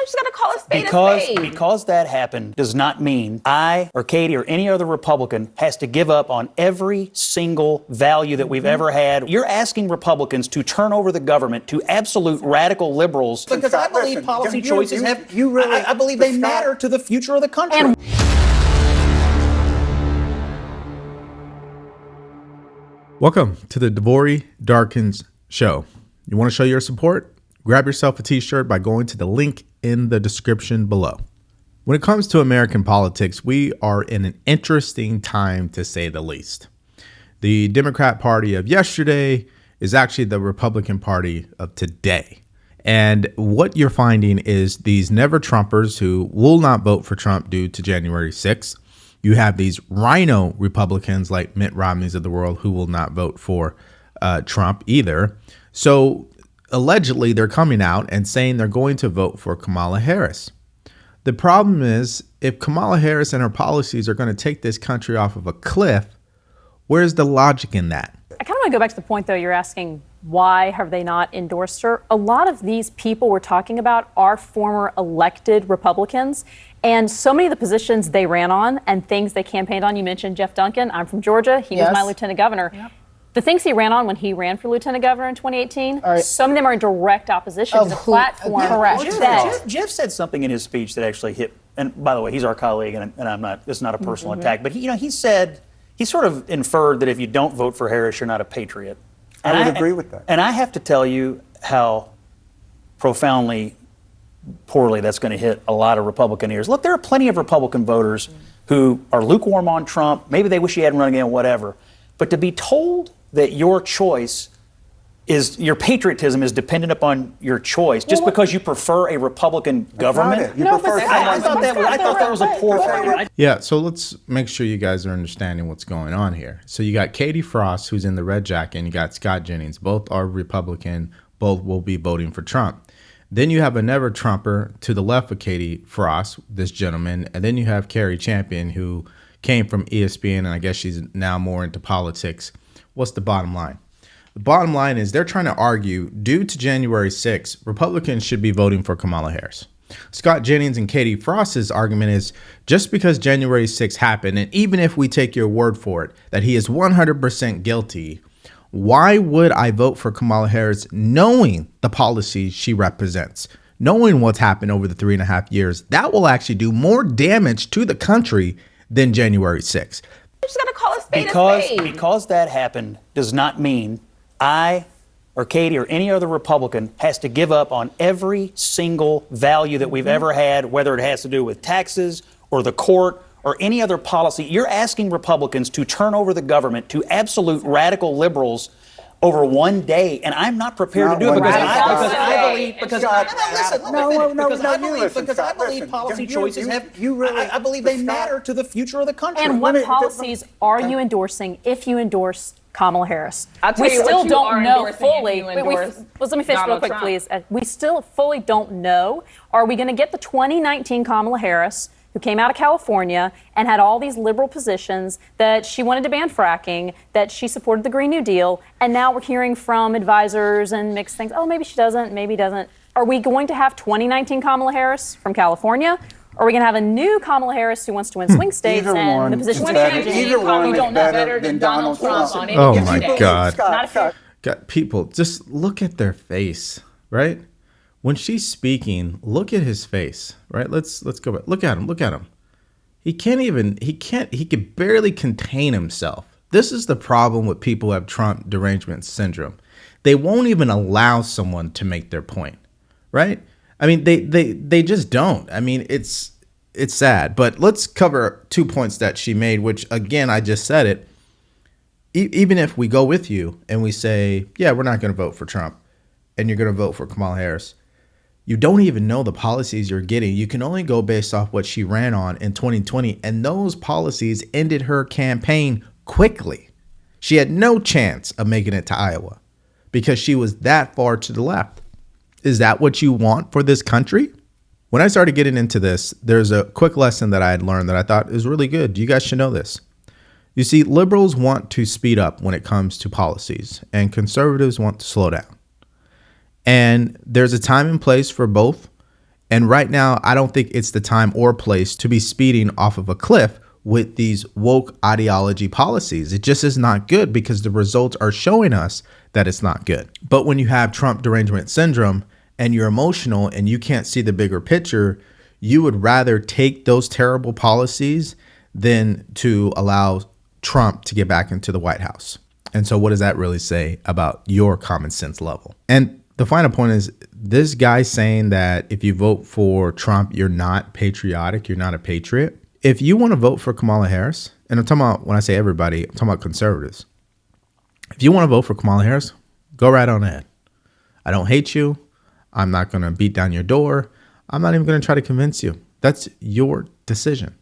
just got to call a spade a spade. Because that happened does not mean I or Katie or any other Republican has to give up on every single value that we've ever had. You're asking Republicans to turn over the government to absolute radical liberals because I believe policy choices I believe they matter to the future of the country. Welcome to the Dvory Darkins Show. You want to show your support? Grab yourself a t-shirt by going to the link in the description below. When it comes to American politics, we are in an interesting time to say the least. The Democrat Party of yesterday is actually the Republican Party of today. And what you're finding is these never-Trumpers who will not vote for Trump due to January 6th. You have these rhino Republicans like Mitt Romney's of the world who will not vote for Trump either. So allegedly, they're coming out and saying they're going to vote for Kamala Harris. The problem is, if Kamala Harris and her policies are going to take this country off of a cliff, where's the logic in that? I kind of want to go back to the point, though. You're asking, why have they not endorsed her? A lot of these people we're talking about are former elected Republicans. And so many of the positions they ran on and things they campaigned on, you mentioned Jeff Duncan. I'm from Georgia. He was my lieutenant governor. Yep. The things he ran on when he ran for lieutenant governor in 2018, some of them are in direct opposition to the platform. Correct. Jeff said something in his speech that actually hit, and by the way, he's our colleague, and I'm not, this is not a personal attack, but he said, he sort of inferred that if you don't vote for Harris, you're not a patriot. And I would agree with that. And I have to tell you how profoundly poorly that's going to hit a lot of Republican ears. Look, there are plenty of Republican voters who are lukewarm on Trump. Maybe they wish he hadn't run again, whatever. But to be told that your choice is, your patriotism is dependent upon your choice just because you prefer a Republican government. I thought that was a poor thing. Yeah, so let's make sure you guys are understanding what's going on here. So you got Katie Frost, who's in the red jacket, and you got Scott Jennings. Both are Republican. Both will be voting for Trump. Then you have a never-Trumper to the left of Katie Frost, this gentleman. And then you have Carrie Champion, who came from ESPN, and I guess she's now more into politics. What's the bottom line? The bottom line is they're trying to argue, due to January 6th, Republicans should be voting for Kamala Harris. Scott Jennings and Katie Frost's argument is just because January 6th happened, and even if we take your word for it, that he is 100% guilty, why would I vote for Kamala Harris knowing the policies she represents, knowing what's happened over the 3.5 years? That will actually do more damage to the country than January 6th. You just got to call a spade a spade. Because that happened does not mean I or Katie or any other Republican has to give up on every single value that we've ever had, whether it has to do with taxes or the court or any other policy. You're asking Republicans to turn over the government to absolute radical liberals over one day, and I'm not prepared to do it because I believe policy choices I believe they matter to the future of the country. And what policies are you endorsing if you endorse Kamala Harris? We still don't know fully. Let me finish real quick, please. We still fully don't know. Are we going to get the 2019 Kamala Harris, who came out of California and had all these liberal positions, that she wanted to ban fracking, that she supported the Green New Deal, and now we're hearing from advisors and mixed things, oh, maybe she doesn't, maybe doesn't. Are we going to have 2019 Kamala Harris from California? Or are we going to have a new Kamala Harris who wants to win swing states and the position changes? Either one is better than Donald Trump. Oh, my God. God, people, just look at their face, right? When she's speaking, look at his face, right? Let's go back. Look at him. He could barely contain himself. This is the problem with people who have Trump Derangement Syndrome. They won't even allow someone to make their point, right? I mean, they just don't. I mean, it's sad. But let's cover 2 points that she made, which, again, I just said it. Even if we go with you and we say, yeah, we're not going to vote for Trump and you're going to vote for Kamala Harris, you don't even know the policies you're getting. You can only go based off what she ran on in 2020. And those policies ended her campaign quickly. She had no chance of making it to Iowa because she was that far to the left. Is that what you want for this country? When I started getting into this, there's a quick lesson that I had learned that I thought is really good. You guys should know this. You see, liberals want to speed up when it comes to policies, and conservatives want to slow down. And there's a time and place for both. And right now, I don't think it's the time or place to be speeding off of a cliff with these woke ideology policies. It just is not good because the results are showing us that it's not good. But when you have Trump Derangement Syndrome and you're emotional and you can't see the bigger picture, you would rather take those terrible policies than to allow Trump to get back into the White House. And so what does that really say about your common sense level? And the final point is this guy saying that if you vote for Trump, you're not patriotic, you're not a patriot. If you want to vote for Kamala Harris, and I'm talking about, when I say everybody, I'm talking about conservatives. If you want to vote for Kamala Harris, go right on ahead. I don't hate you. I'm not going to beat down your door. I'm not even going to try to convince you. That's your decision.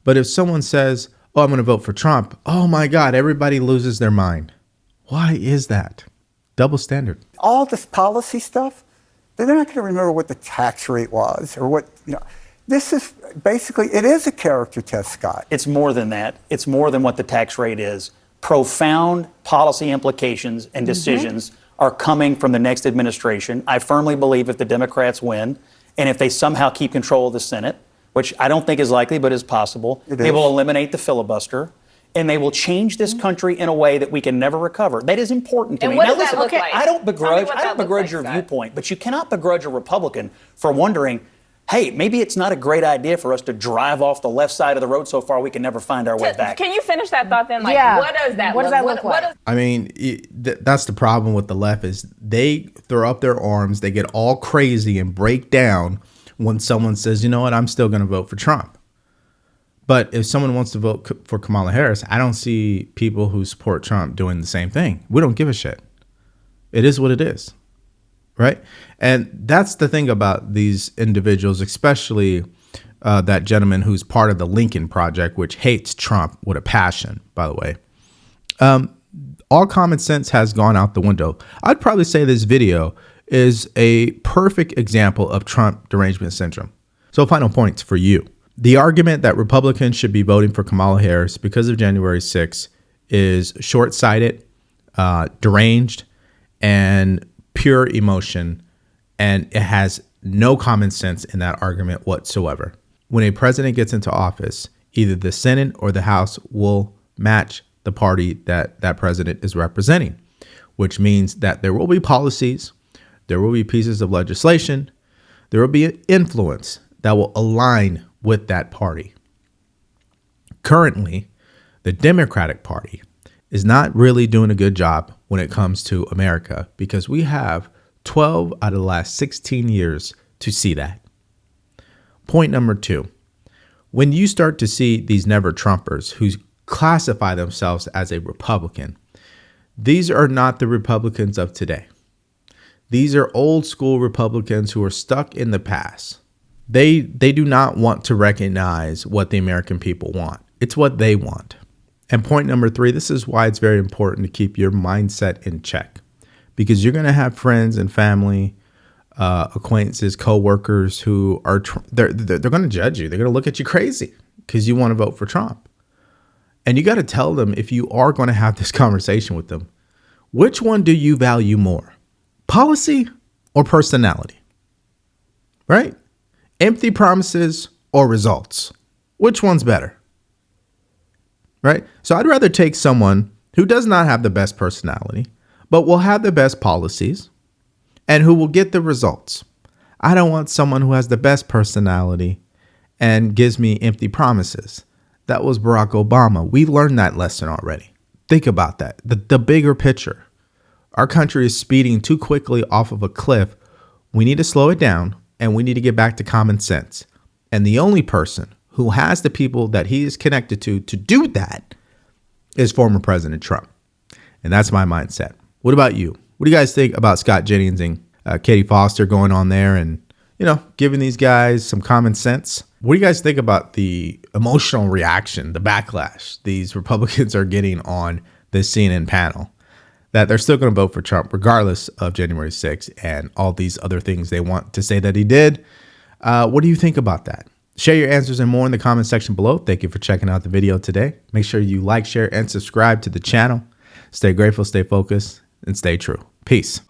But if someone says, oh, I'm going to vote for Trump, oh my God, everybody loses their mind. Why is that? Double standard. All this policy stuff, they're not going to remember what the tax rate was or what, this is basically, it is a character test, Scott. It's more than that. It's more than what the tax rate is. Profound policy implications and decisions are coming from the next administration. I firmly believe if the Democrats win and if they somehow keep control of the Senate, which I don't think is likely but is possible, they will eliminate the filibuster and they will change this country in a way that we can never recover. That is important to me. What Now, does that look like? I don't begrudge your Scott. viewpoint, but you cannot begrudge a Republican for wondering, hey, maybe it's not a great idea for us to drive off the left side of the road so far we can never find our way back. Can you finish that thought then? Like, Yeah. what does that look like? I mean, that's the problem with the left is they throw up their arms, they get all crazy and break down when someone says, you know what, I'm still going to vote for Trump. But if someone wants to vote for Kamala Harris, I don't see people who support Trump doing the same thing. We don't give a shit. It is what it is. Right. And that's the thing about these individuals, especially that gentleman who's part of the Lincoln Project, which hates Trump with a passion, by the way. All common sense has gone out the window. I'd probably say this video is a perfect example of Trump Derangement Syndrome. So final points for you. The argument that Republicans should be voting for Kamala Harris because of January 6th is short-sighted, deranged, and pure emotion, and it has no common sense in that argument whatsoever. When a president gets into office, either the Senate or the House will match the party that that president is representing, which means that there will be policies, there will be pieces of legislation, there will be an influence that will align with that party. Currently, the Democratic Party is not really doing a good job when it comes to America because we have 12 out of the last 16 years to see that. Point number 2, when you start to see these never Trumpers who classify themselves as a Republican, these are not the Republicans of today. These are old school Republicans who are stuck in the past. They do not want to recognize what the American people want. It's what they want. And point number 3, this is why it's very important to keep your mindset in check, because you're going to have friends and family, acquaintances, coworkers who are they're going to judge you. They're going to look at you crazy because you want to vote for Trump. And you got to tell them, if you are going to have this conversation with them, which one do you value more, policy or personality? Right? Empty promises or results? Which one's better? Right? So I'd rather take someone who does not have the best personality, but will have the best policies and who will get the results. I don't want someone who has the best personality and gives me empty promises. That was Barack Obama. We learned that lesson already. Think about that. The bigger picture. Our country is speeding too quickly off of a cliff. We need to slow it down. And we need to get back to common sense. And the only person who has the people that he is connected to do that is former President Trump. And that's my mindset. What about you? What do you guys think about Scott Jennings and Katie Foster going on there and, giving these guys some common sense? What do you guys think about the emotional reaction, the backlash these Republicans are getting on this CNN panel? That they're still going to vote for Trump regardless of January 6th and all these other things they want to say that he did. What do you think about that? Share your answers and more in the comment section below. Thank you for checking out the video today. Make sure you like, share, and subscribe to the channel. Stay grateful, stay focused, and stay true. Peace.